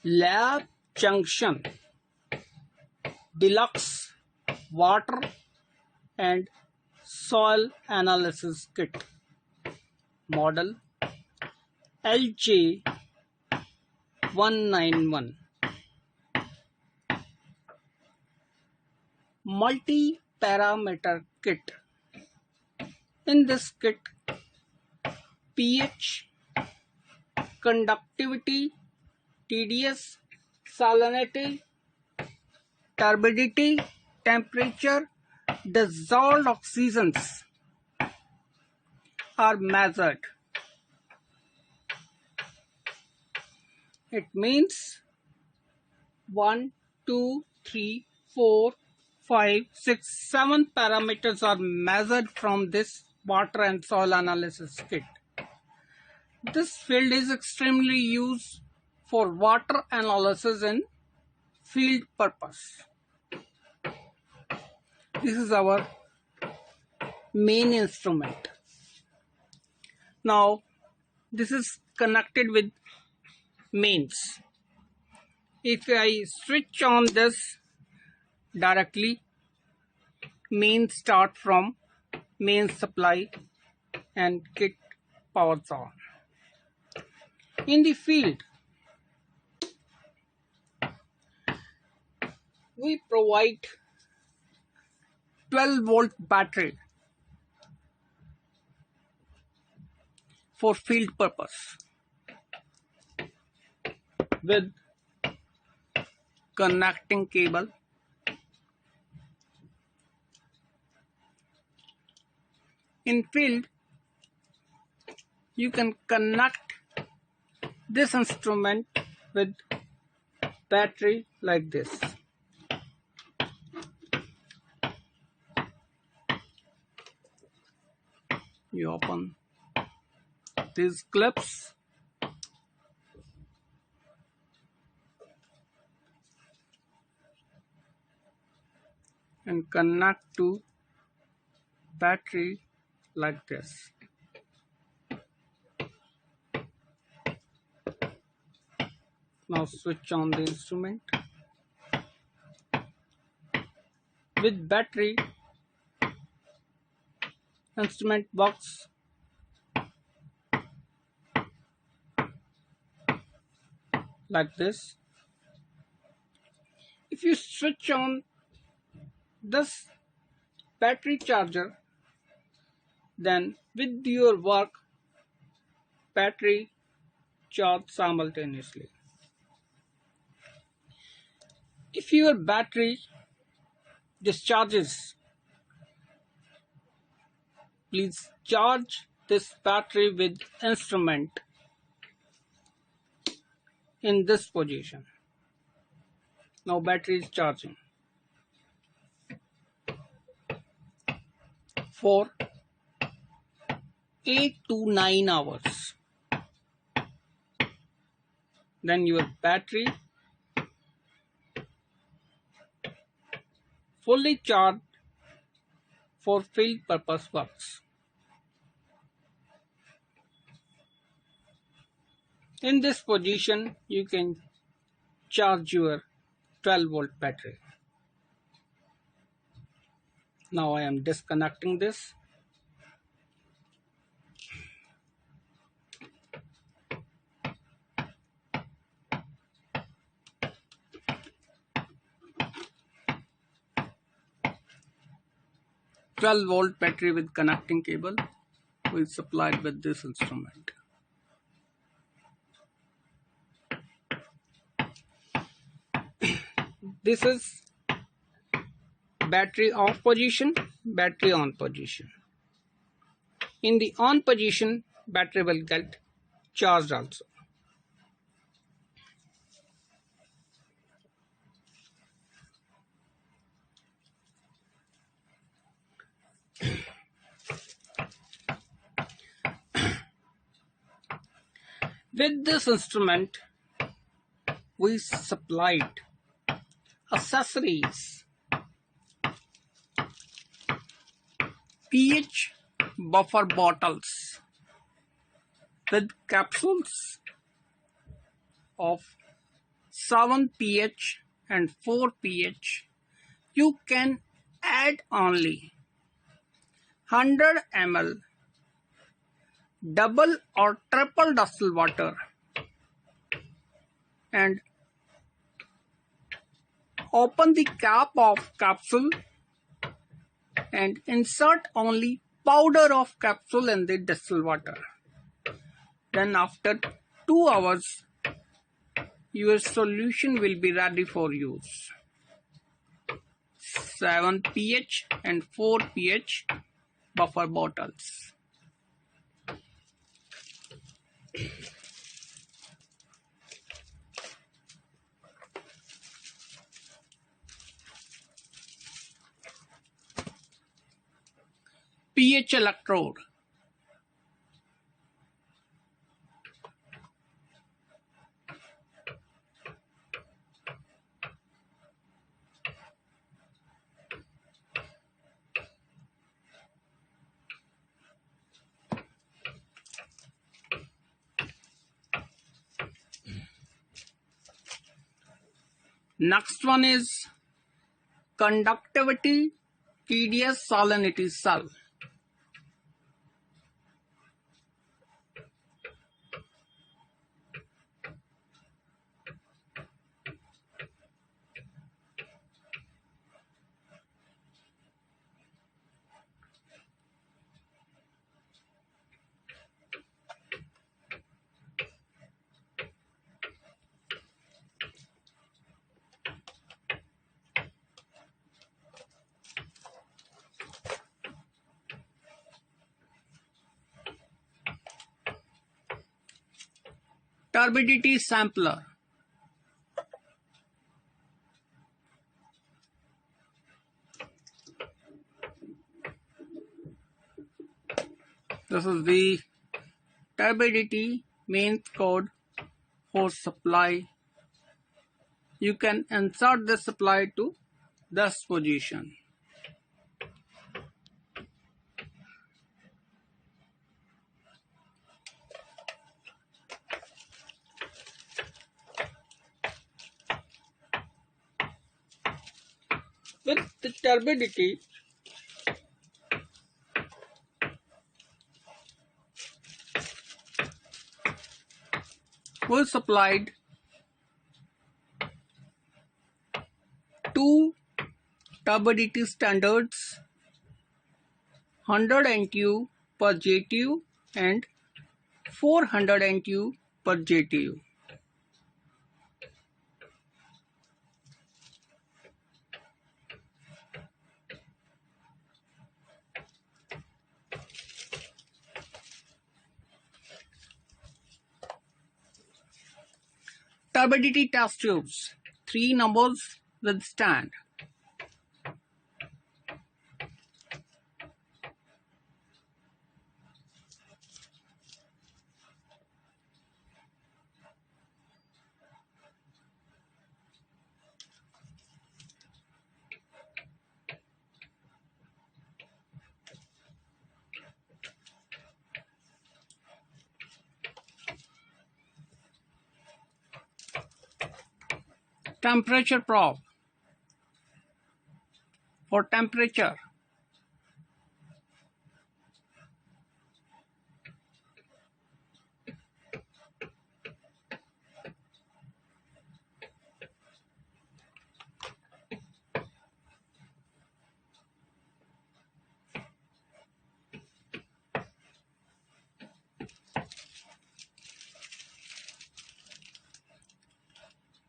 Lab Junction Deluxe Water and Soil Analysis Kit. Model LJ-191. Multi-parameter kit. In this kit, pH, conductivity, TDS, salinity, turbidity, temperature, dissolved oxygens are measured. It means 1, 2, 3, 4, 5, 6, 7 parameters are measured from this water and soil analysis kit. This field is extremely used for water analysis in field purpose. This is our main instrument. Now this is connected with mains. If I switch on this directly, mains start from main supply and kit powers on. In the field, we provide 12-volt battery for field purpose with connecting cable. In field, you can connect this instrument with battery like this. You open these clips and connect to battery like this. Now switch on the instrument. With battery, instrument works like this. If you switch on this battery charger, then with your work, battery charge simultaneously. If your battery discharges, please charge this battery with instrument in this position. Now battery is charging for 8 to 9 hours. Then your battery fully charged for field purpose works. In this position, you can charge your 12-volt battery. Now I am disconnecting this. "12-volt battery with connecting cable is supplied with this instrument. This is battery off position, battery on position. In the on position, battery will get charged also. With this instrument, we supplied accessories, pH buffer bottles with capsules of 7 pH and 4 pH, you can add only 100 ml double or triple distilled water and open the cap of capsule and insert only powder of capsule in the distilled water. Then after 2 hours, your solution will be ready for use. 7 pH and 4 pH buffer bottles. pH electrode. Next one is Conductivity Tds Salinity cell. Turbidity sampler. This is the turbidity main code for supply. You can insert the supply to this position. With the turbidity, we supplied 2 turbidity standards, 100 NTU per JTU and 400 NTU per JTU. Turbidity test tubes, 3 numbers with stand. Temperature probe for temperature.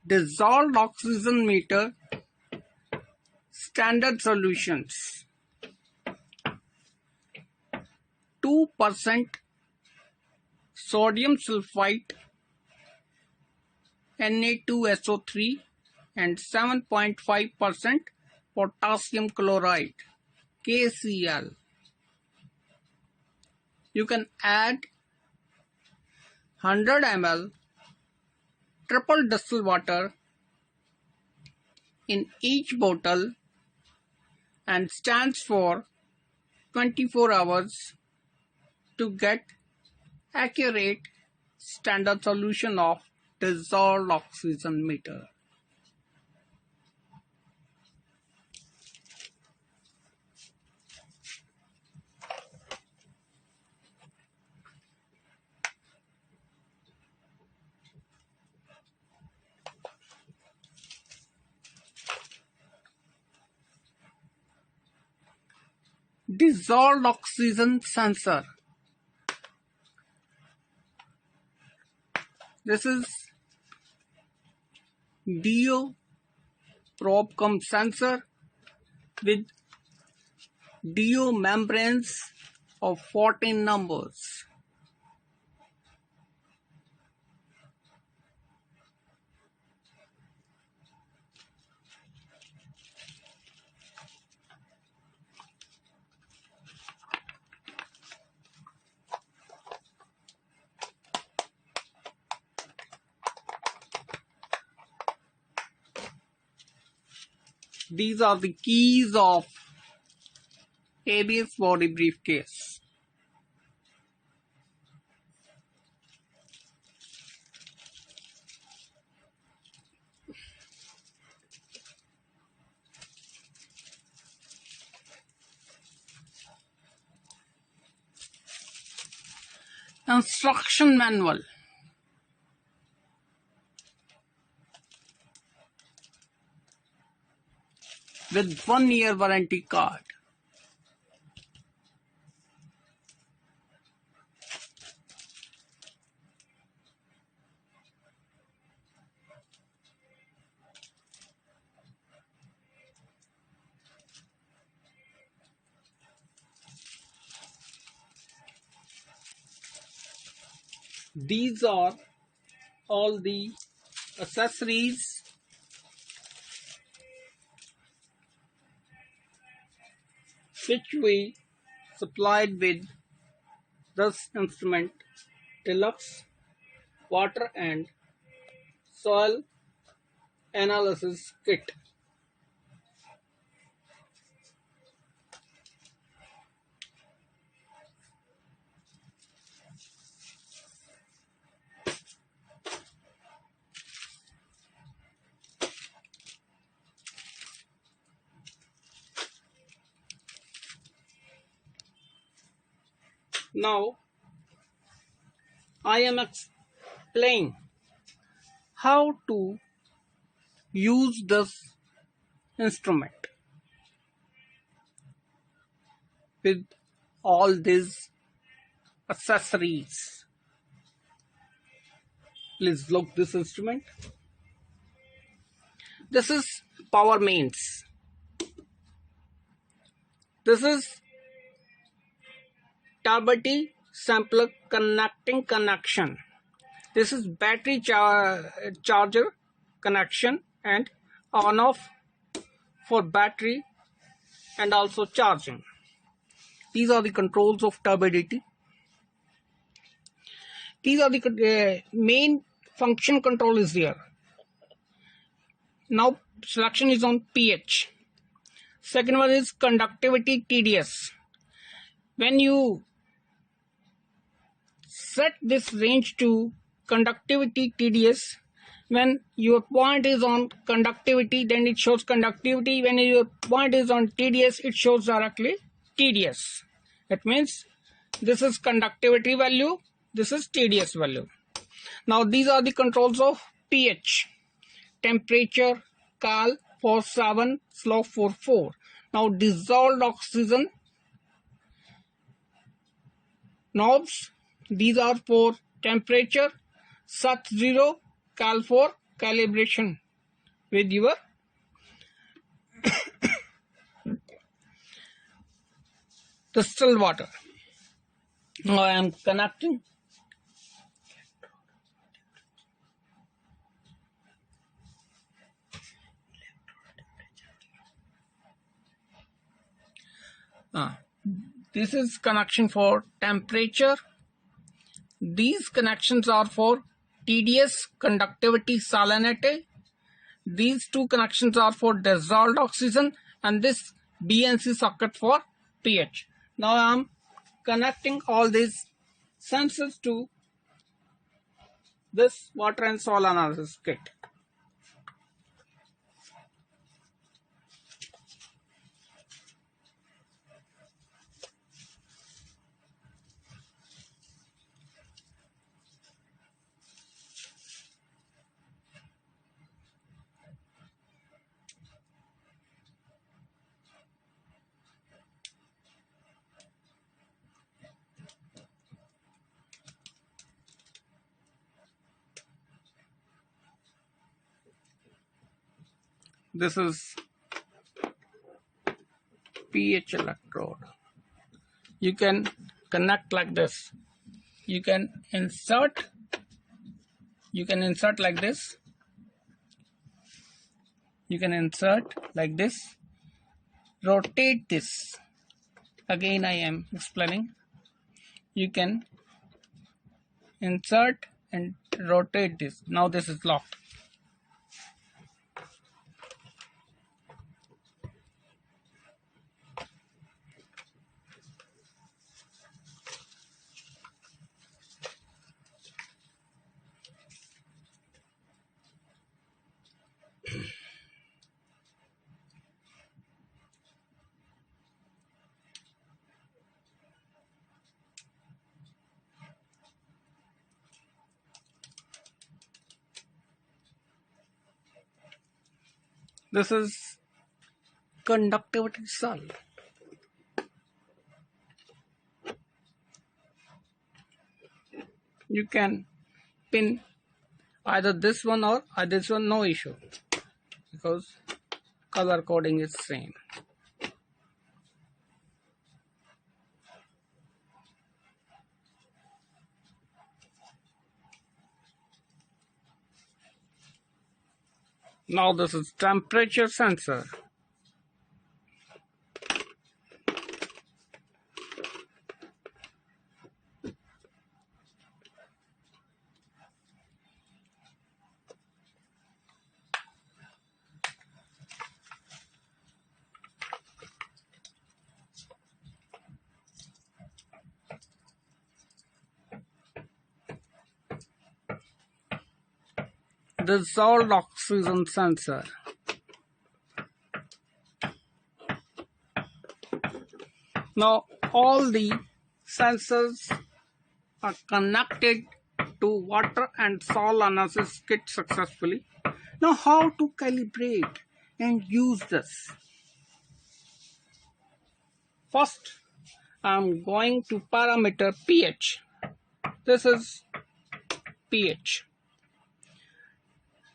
Dissolved oxygen meter, standard solutions. 2% sodium sulfite Na2SO3 and 7.5% potassium chloride KCl. You can add 100 ml triple distilled water in each bottle and stands for 24 hours to get accurate standard solution of dissolved oxygen meter. Dissolved oxygen sensor. This is DO probe cum sensor with DO membranes of 14 numbers. These are the keys of ABS body briefcase. Instruction manual. With 1-year warranty card. These are all the accessories which we supplied with this instrument, Delux water and soil analysis kit. Now, I am explaining how to use this instrument with all these accessories. Please look this instrument. This is power mains. This is Turbidity sampler connecting connection. This is battery charger connection and on off for battery and also charging. These are the controls of turbidity. These are the main function control is here. Now selection is on pH. Second one is conductivity TDS. When you set this range to conductivity TDS, when your point is on conductivity, then it shows conductivity. When your point is on TDS, it shows directly TDS. That means this is conductivity value, this is TDS value. Now these are the controls of pH. Temperature, cal 47, slope 44. Now dissolved oxygen knobs. These are for temperature, SAT 0, cal for calibration with your distilled water. Now I am connecting. This is connection for temperature. These connections are for TDS, conductivity salinity. These two connections are for dissolved oxygen and this DNC socket for pH. Now I am connecting all these sensors to this water and soil analysis kit. This is pH electrode. You can connect like this. You can insert like this. You can insert like this. Rotate this. Again I am explaining. You can insert and rotate this. Now this is locked. This is conductivity cell. You can pin either this one or this one, no issue, because color coding is same. Now this is temperature sensor. Dissolved oxygen sensor. Now all the sensors are connected to water and soil analysis kit successfully. Now how to calibrate and use this? First, I am going to parameter pH. This is pH.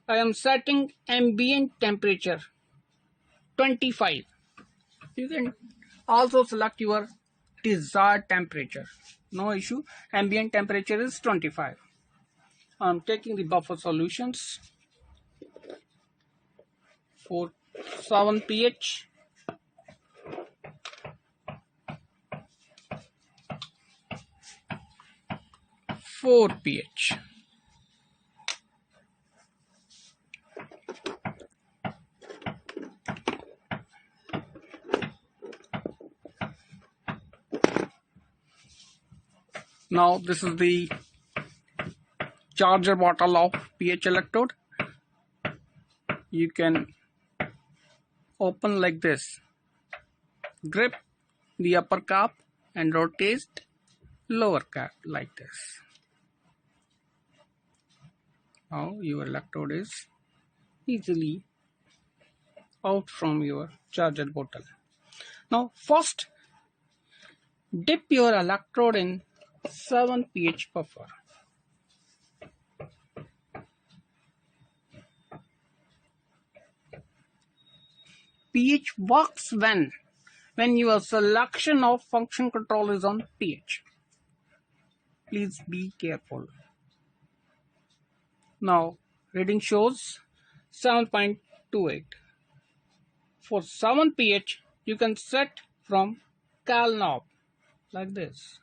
I am setting ambient temperature 25. You can also select your desired temperature. No issue. Ambient temperature is 25. I am taking the buffer solutions for 7 pH. For pH. Now this is the charger bottle of pH electrode. You can open like this. Grip the upper cap and rotate lower cap like this. Now your electrode is easily out from your charger bottle. Now first dip your electrode in 7 pH buffer. pH works when your selection of function control is on pH. Please be careful. Now reading shows 7.28. For 7 pH you can set from cal knob like this.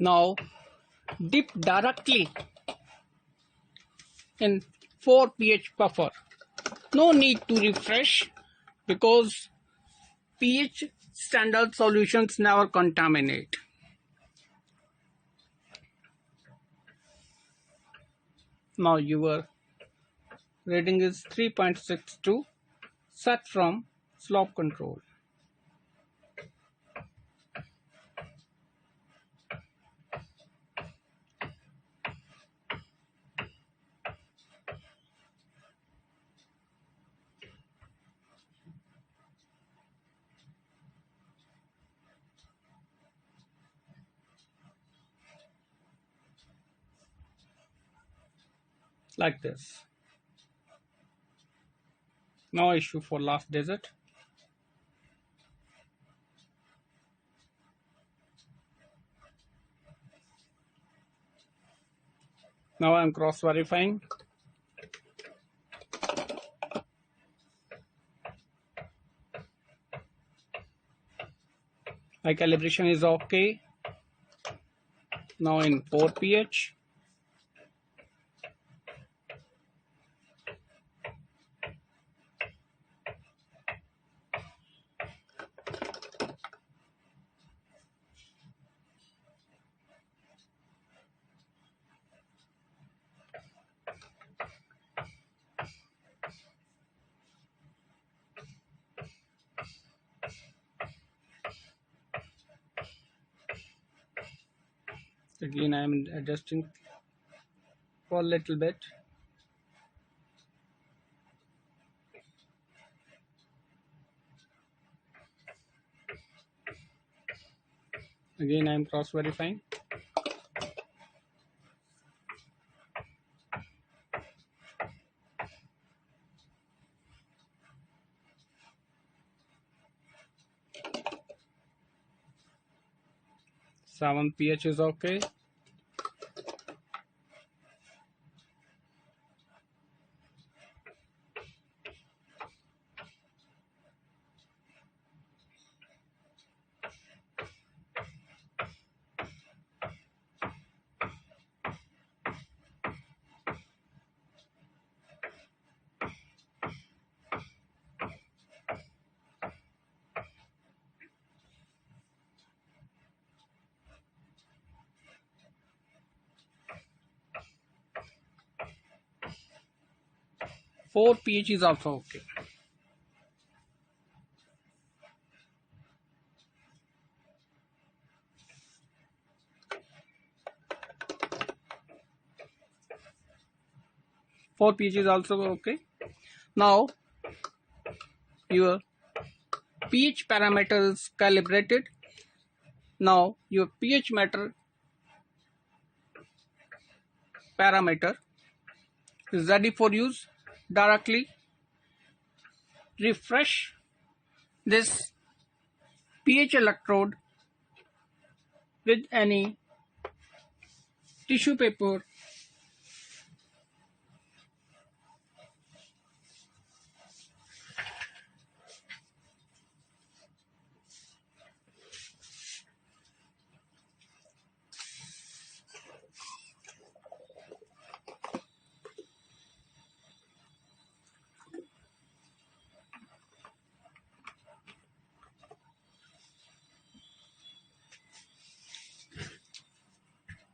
Now dip directly in 4 pH buffer. No need to refresh because pH standard solutions never contaminate. Now your reading is 3.62, set from slope control. Like this. No issue for last digit. Now I am cross verifying. My calibration is okay. Now in 4 pH. Again I am adjusting for a little bit. Again I am cross verifying. Seven pH is okay. Four pH is also okay. Four pH is also okay. Now your pH parameter is calibrated. Now your pH meter parameter is ready for use. Directly refresh this pH electrode with any tissue paper .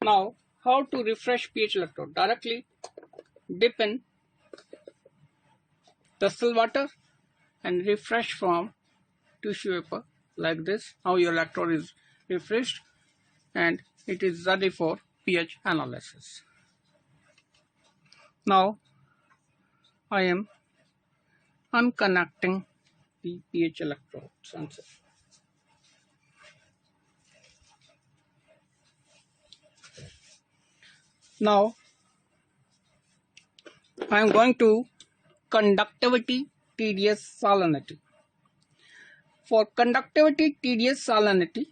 Now, how to refresh pH electrode? Directly dip in distilled water and refresh from tissue paper like this. Now your electrode is refreshed and it is ready for pH analysis. Now I am unconnecting the pH electrode sensor. Now I am going to Conductivity Tds Salinity. For Conductivity Tds Salinity,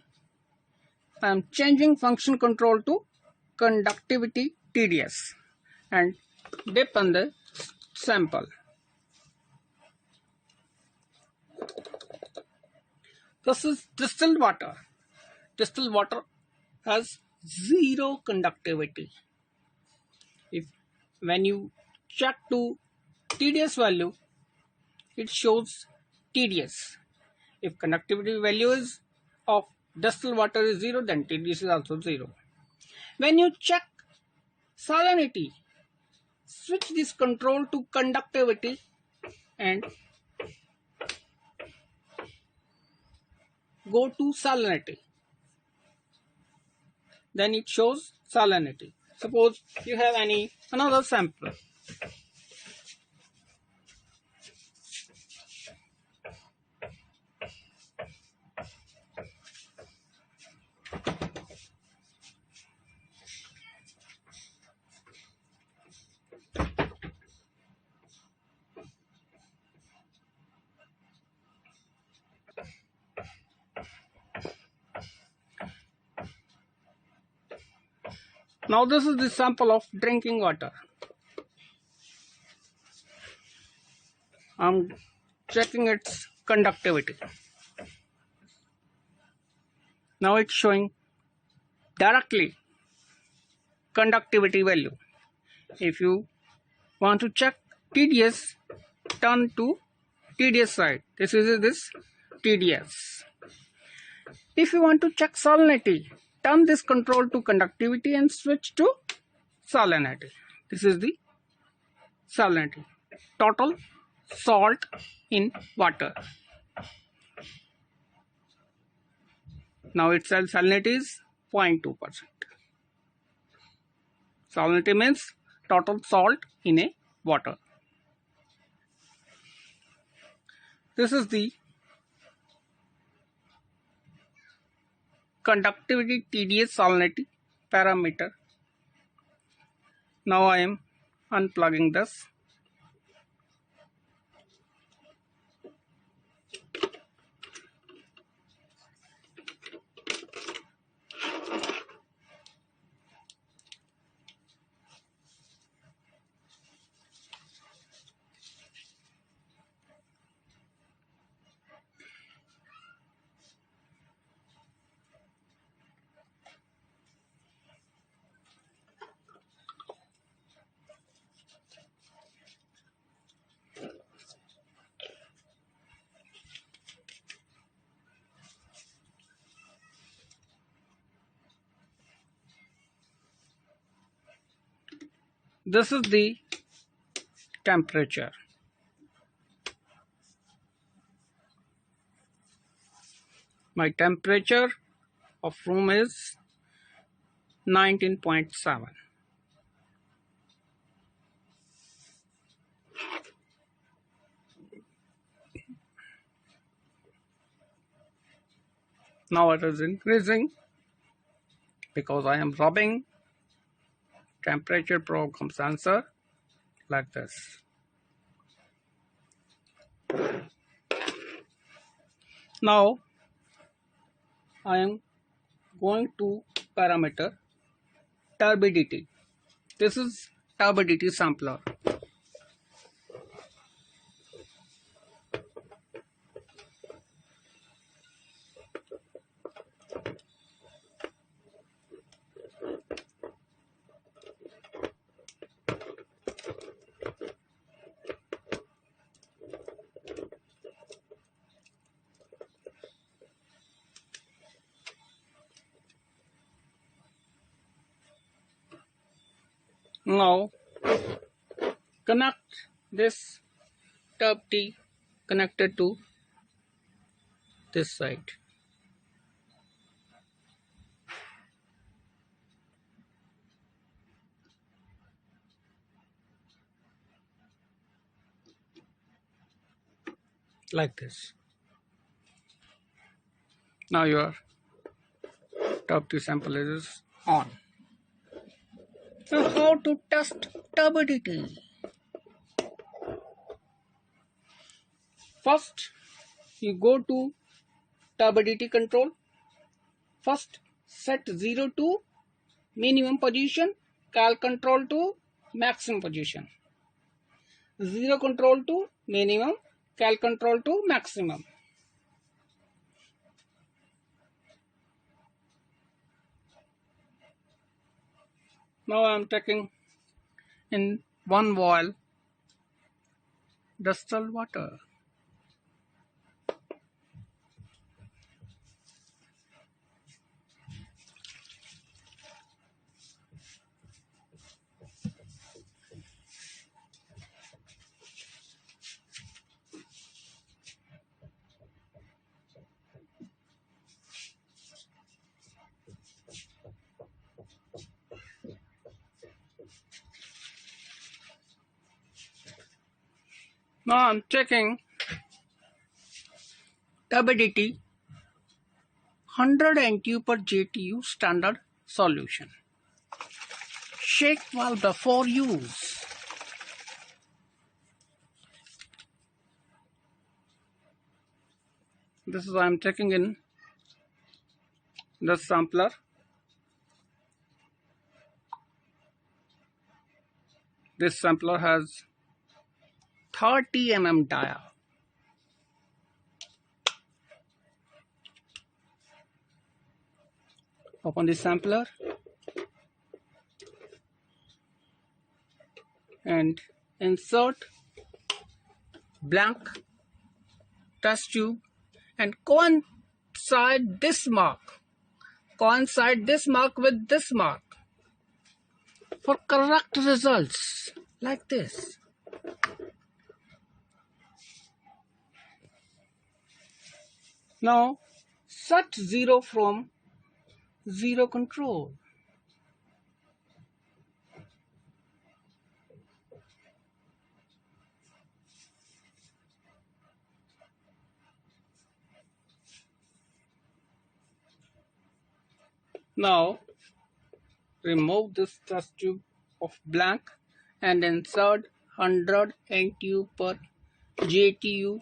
I am changing function control to Conductivity Tds and dip in the sample. This is distilled water. Distilled water has zero conductivity. If when you check to TDS value, it shows TDS. If conductivity value is of distilled water is 0, then TDS is also 0. When you check salinity, switch this control to conductivity and go to salinity. Then it shows salinity. Suppose you have another sample. Now this is the sample of drinking water. I'm checking its conductivity. Now it's showing directly conductivity value. If you want to check TDS, turn to TDS side. This is this TDS. If you want to check salinity, turn this control to conductivity and switch to salinity. This is the salinity. Total salt in water. Now its salinity is 0.2%. Salinity means total salt in a water. This is the Conductivity Tds Salinity parameter. Now I am unplugging this. This is the temperature. My temperature of room is 19.7. Now it is increasing because I am rubbing temperature probe sensor like this. Now I am going to parameter turbidity. This is turbidity sampler. Now connect this tub T connected to this side. Like this. Now your tub T sample is on. Now how to test turbidity? First, you go to turbidity control. First, set 0 to minimum position, cal control to maximum position. 0 control to minimum, cal control to maximum. Now I am taking in 1 vial distilled water. Now I am taking turbidity 100 NTU per JTU standard solution. Shake well before use. This is I am taking in the sampler. This sampler has 30 mm dia. Open the sampler and insert blank test tube and coincide this mark with this mark for correct results like this. Now set 0 from 0 control. Now remove this test tube of blank and insert 100 NTU per JTU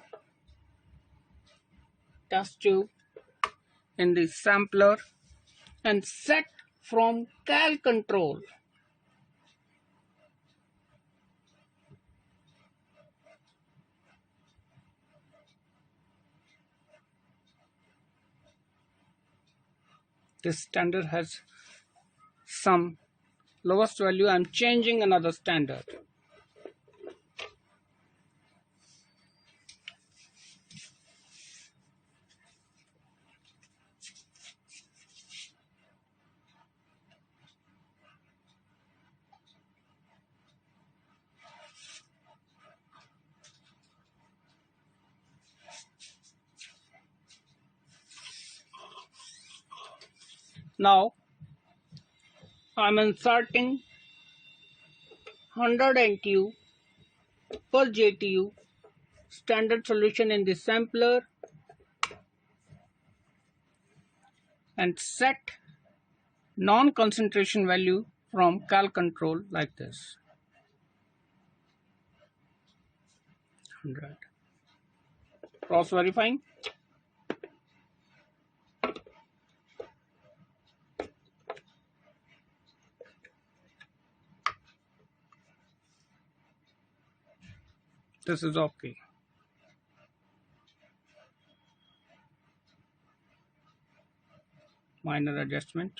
test tube in the sampler and set from cal control. This standard has some lowest value. I am changing another standard. Now I am inserting 100 NTU per JTU standard solution in the sampler and set non-concentration value from cal control like this. 100. Cross verifying. This is okay. Minor adjustment.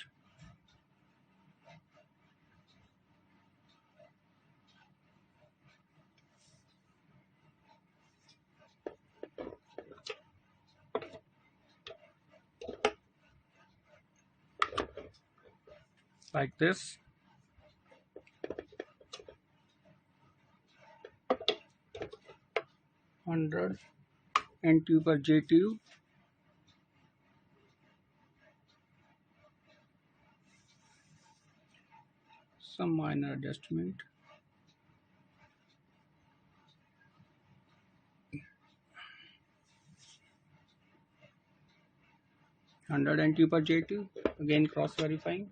Like this. $100 NTU per JTU. Some minor adjustment. $100 NTU per JTU. Again cross verifying.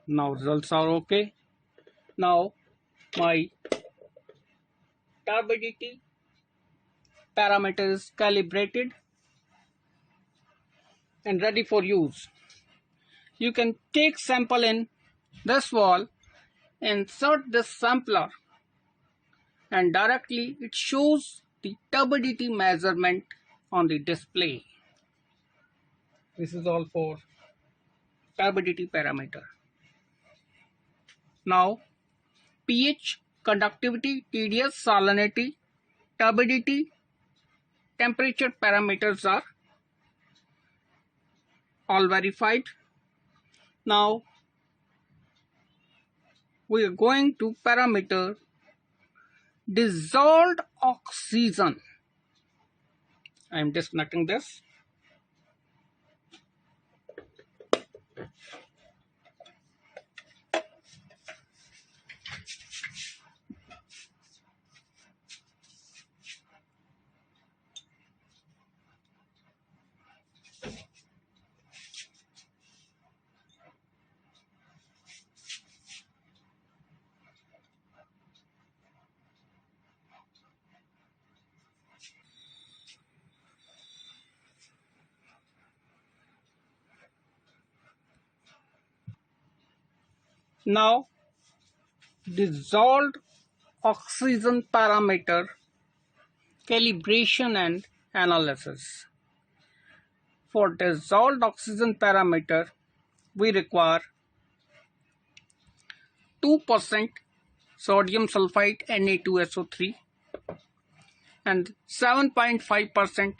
Now results are okay. Now my turbidity parameter is calibrated and ready for use. You can take sample in this wall, insert this sampler, and directly it shows the turbidity measurement on the display. This is all for turbidity parameter. Now pH, conductivity, TDS, salinity, turbidity, temperature parameters are all verified. Now we are going to parameter dissolved oxygen. I am disconnecting this. Now dissolved oxygen parameter calibration and analysis. For dissolved oxygen parameter, we require 2% sodium sulfite Na2SO3 and 7.5%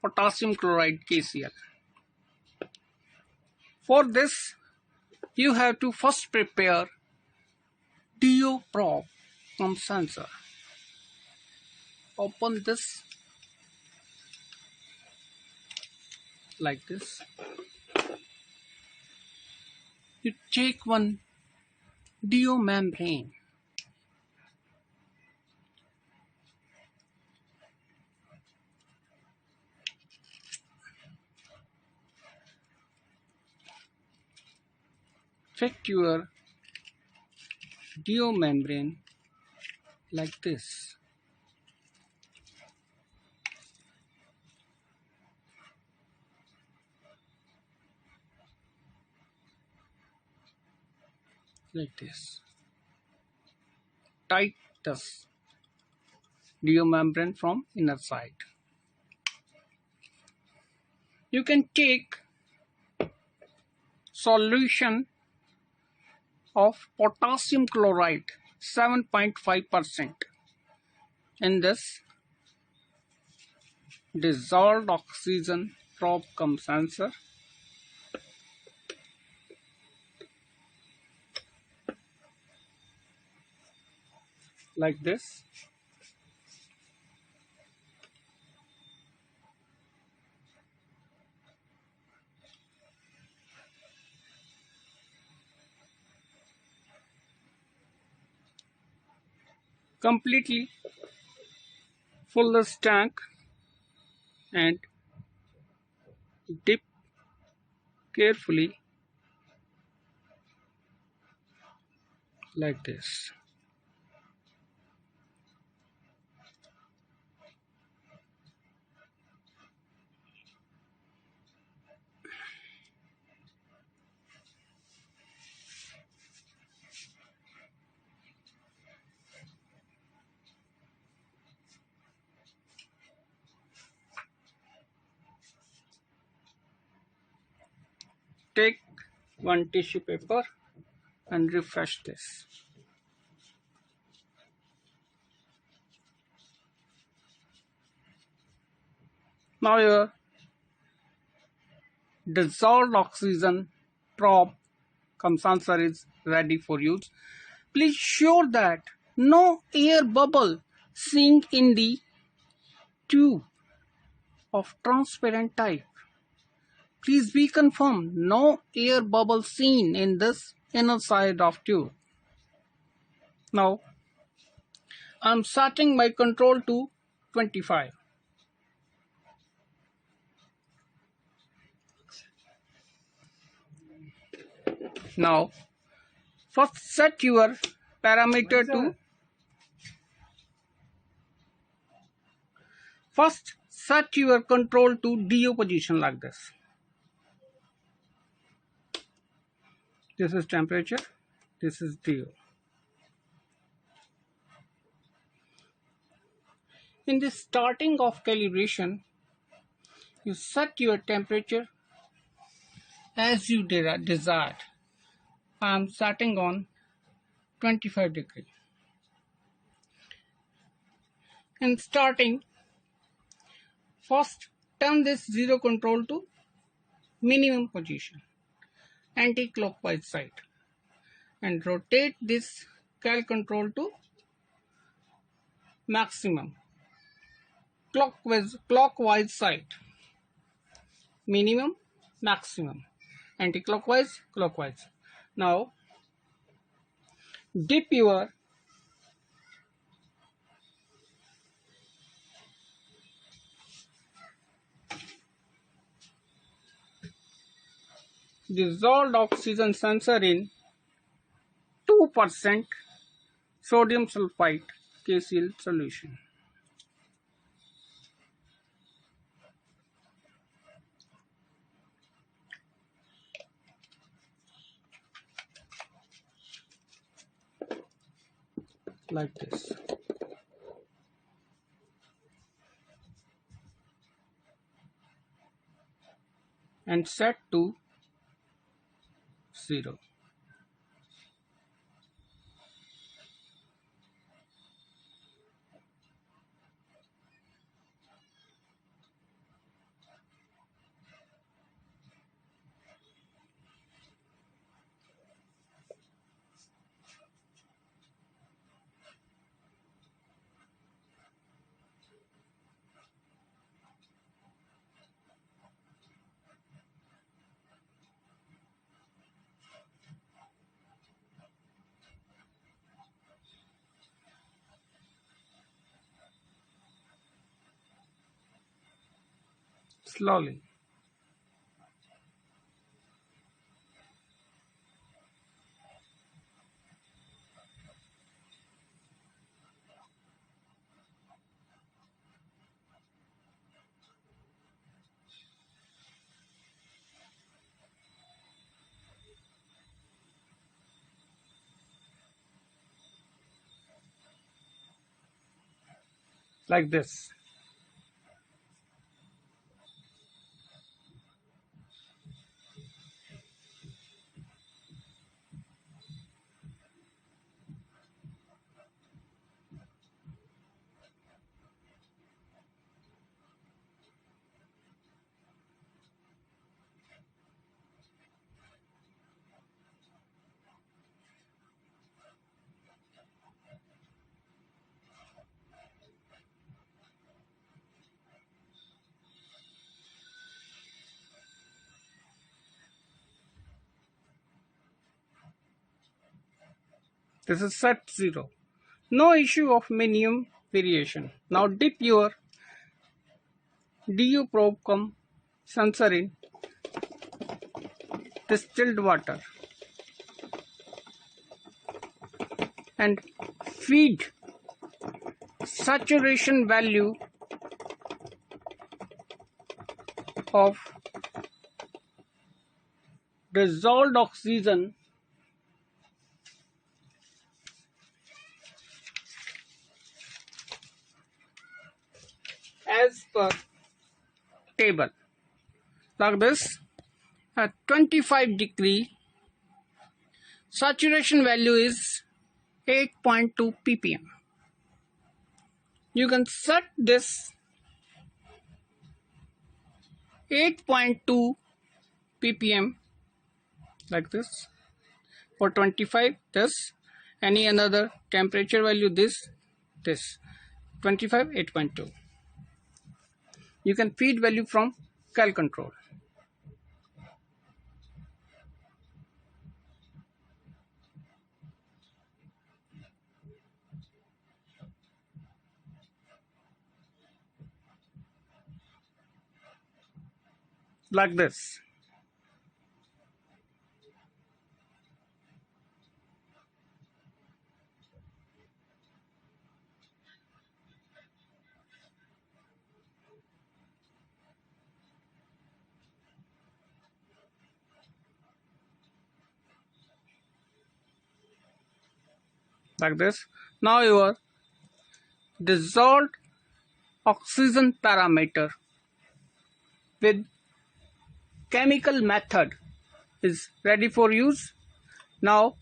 potassium chloride KCl. For this, you have to first prepare DO probe from sensor. Open this like this. You take one DO membrane. Fit your DO membrane like this. Like this. Tight this DO membrane from inner side. You can take solution of potassium chloride 7.5% in this dissolved oxygen probe cum sensor. Like this. Completely fill this tank and dip carefully like this. Take one tissue paper and refresh this. Now your dissolved oxygen probe cum sensor is ready for use. Please sure that no air bubble seen in the tube of transparent type. Please be confirmed no air bubble seen in this inner side of tube. Now I am setting my control to 25. Now first set your parameter to first set your control to DO position like this. This is temperature, this is DO. In the starting of calibration, you set your temperature as you desired. I am setting on 25 degree. In starting, first turn this zero control to minimum position, anti-clockwise side, and rotate this cal control to maximum, clockwise side, minimum, maximum, anti-clockwise, clockwise. Now dip your dissolved oxygen sensor in 2% sodium sulfite KCl solution. Like this. And set to 0. Slowly. Like this. This is set 0. No issue of minimum variation. Now dip your DU probe cum sensor in distilled water and feed saturation value of dissolved oxygen as per table. Like this, at 25 degree, saturation value is 8.2 ppm. You can set this 8.2 ppm like this. For 25, this. Any another temperature value, this. 25, 8.2. You can feed value from cal control. Like this. Like this. Now your dissolved oxygen parameter with chemical method is ready for use. Now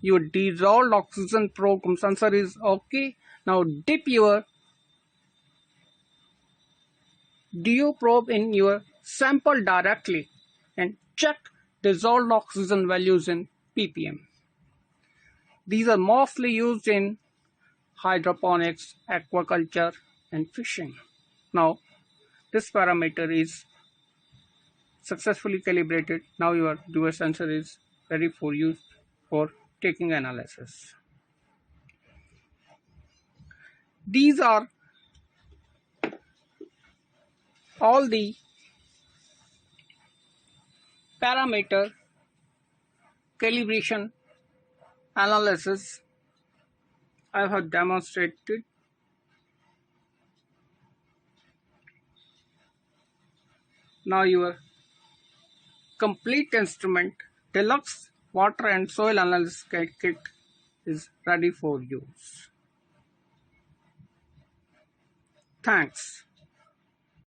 your dissolved oxygen probe sensor is okay. Now dip your DO probe in your sample directly and check dissolved oxygen values in ppm. These are mostly used in hydroponics, aquaculture and fishing. Now this parameter is successfully calibrated. Now your DO sensor is ready for use for taking analysis. These are all the parameter calibration analysis I have demonstrated. Now your complete instrument Delux water and soil analysis kit is ready for use. Thanks.